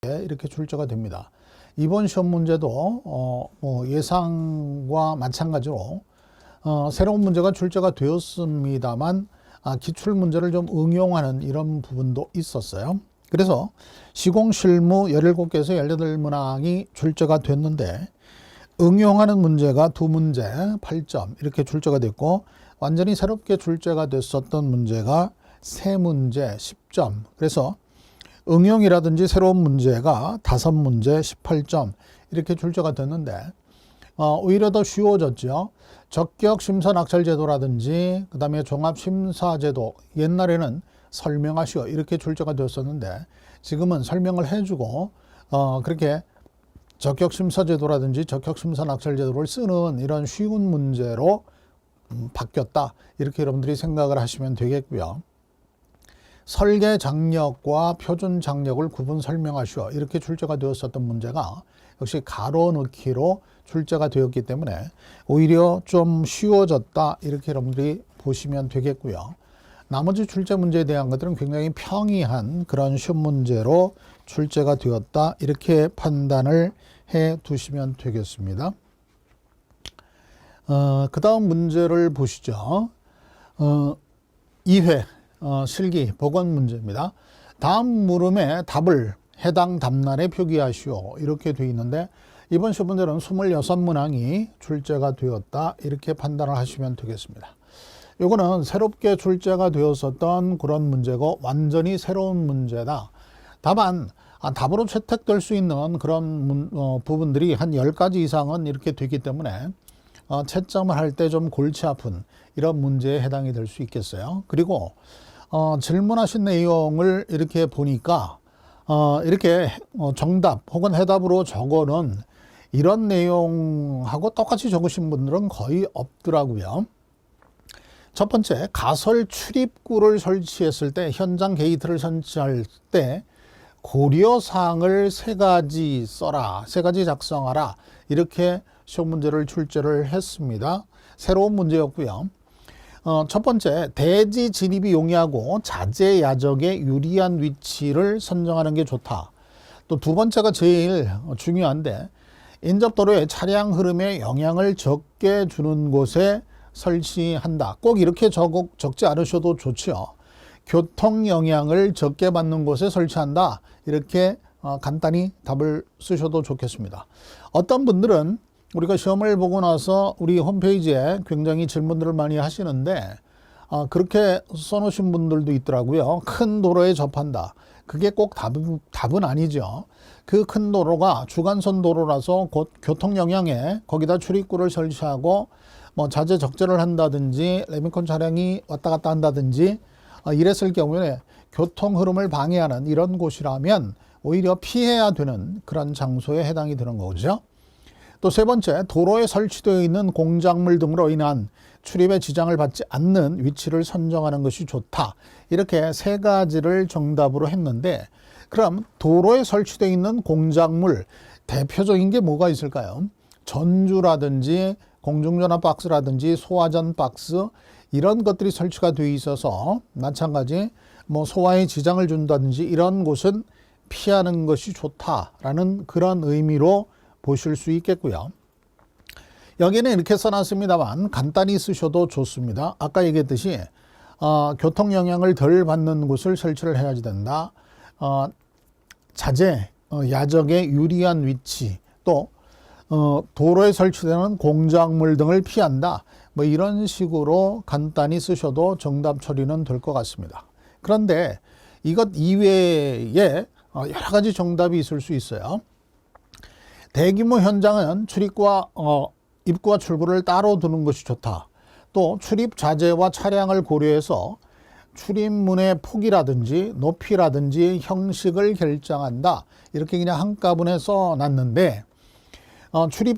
이렇게 출제가 됩니다. 이번 시험 문제도 예상과 마찬가지로 새로운 문제가 출제가 되었습니다만 기출 문제를 좀 응용하는 이런 부분도 있었어요. 그래서 시공실무 17개에서 18문항이 출제가 됐는데 응용하는 문제가 2문제 8점 이렇게 출제가 됐고, 완전히 새롭게 출제가 됐었던 문제가 3문제 10점. 그래서 응용이라든지 새로운 문제가 5문제 18점 이렇게 출제가 됐는데 오히려 더 쉬워졌죠. 적격심사낙찰제도라든지 그 다음에 종합심사제도, 옛날에는 설명하시오 이렇게 출제가 되었었는데 지금은 설명을 해주고 그렇게 적격심사제도라든지 적격심사낙찰제도를 쓰는 이런 쉬운 문제로 바뀌었다, 이렇게 여러분들이 생각을 하시면 되겠고요. 설계 장력과 표준 장력을 구분 설명하시오 이렇게 출제가 되었었던 문제가 역시 가로 넣기로 출제가 되었기 때문에 오히려 좀 쉬워졌다, 이렇게 여러분들이 보시면 되겠고요. 나머지 출제 문제에 대한 것들은 굉장히 평이한 그런 시험 문제로 출제가 되었다, 이렇게 판단을 해 두시면 되겠습니다. 그 다음 문제를 보시죠. 2회 실기 보건 문제입니다. 다음 물음의 답을 해당 답란에 표기하시오 이렇게 되어 있는데 이번 시험 문제는 26문항이 출제가 되었다, 이렇게 판단을 하시면 되겠습니다. 이거는 새롭게 출제가 되었었던 그런 문제고 완전히 새로운 문제다. 다만 답으로 채택될 수 있는 그런 부분들이 한 10가지 이상은 이렇게 되기 때문에 채점을 할 때 좀 골치 아픈 이런 문제에 해당이 될 수 있겠어요. 그리고 질문하신 내용을 이렇게 보니까 이렇게 정답 혹은 해답으로 적어놓은 이런 내용하고 똑같이 적으신 분들은 거의 없더라고요. 첫 번째, 가설 출입구를 설치했을 때, 현장 게이트를 설치할 때 고려사항을 3가지 써라, 3가지 작성하라, 이렇게 시험 문제를 출제를 했습니다. 새로운 문제였고요. 첫 번째, 대지 진입이 용이하고 자재 야적에 유리한 위치를 선정하는 게 좋다. 또 두 번째가 제일 중요한데, 인접도로의 차량 흐름에 영향을 적게 주는 곳에 설치한다. 꼭 이렇게 적지 않으셔도 좋죠. 교통 영향을 적게 받는 곳에 설치한다, 이렇게 간단히 답을 쓰셔도 좋겠습니다. 어떤 분들은 우리가 시험을 보고 나서 우리 홈페이지에 굉장히 질문들을 많이 하시는데 그렇게 써놓으신 분들도 있더라고요. 큰 도로에 접한다. 그게 꼭 답은 아니죠. 그 큰 도로가 주간선 도로라서 곧 교통 영향에 거기다 출입구를 설치하고 자재 적재를 한다든지 레미콘 차량이 왔다 갔다 한다든지 이랬을 경우에 교통 흐름을 방해하는 이런 곳이라면 오히려 피해야 되는 그런 장소에 해당이 되는 거죠. 또 세 번째, 도로에 설치되어 있는 공작물 등으로 인한 출입에 지장을 받지 않는 위치를 선정하는 것이 좋다. 이렇게 3가지를 정답으로 했는데, 그럼 도로에 설치되어 있는 공작물, 대표적인 게 뭐가 있을까요? 전주라든지 공중전화 박스라든지 소화전 박스, 이런 것들이 설치가 되어 있어서 마찬가지 소화에 지장을 준다든지 이런 곳은 피하는 것이 좋다라는 그런 의미로 보실 수 있겠고요. 여기는 이렇게 써놨습니다만 간단히 쓰셔도 좋습니다. 아까 얘기했듯이 교통 영향을 덜 받는 곳을 설치를 해야지 된다. 자재, 야적에 유리한 위치, 또 도로에 설치되는 공작물 등을 피한다. 이런 식으로 간단히 쓰셔도 정답 처리는 될 것 같습니다. 그런데 이것 이외에 여러 가지 정답이 있을 수 있어요. 대규모 현장은 출입구와 입구와 출구를 따로 두는 것이 좋다. 또 출입 자재와 차량을 고려해서 출입문의 폭이라든지 높이라든지 형식을 결정한다. 이렇게 그냥 한꺼번에 써놨는데 출입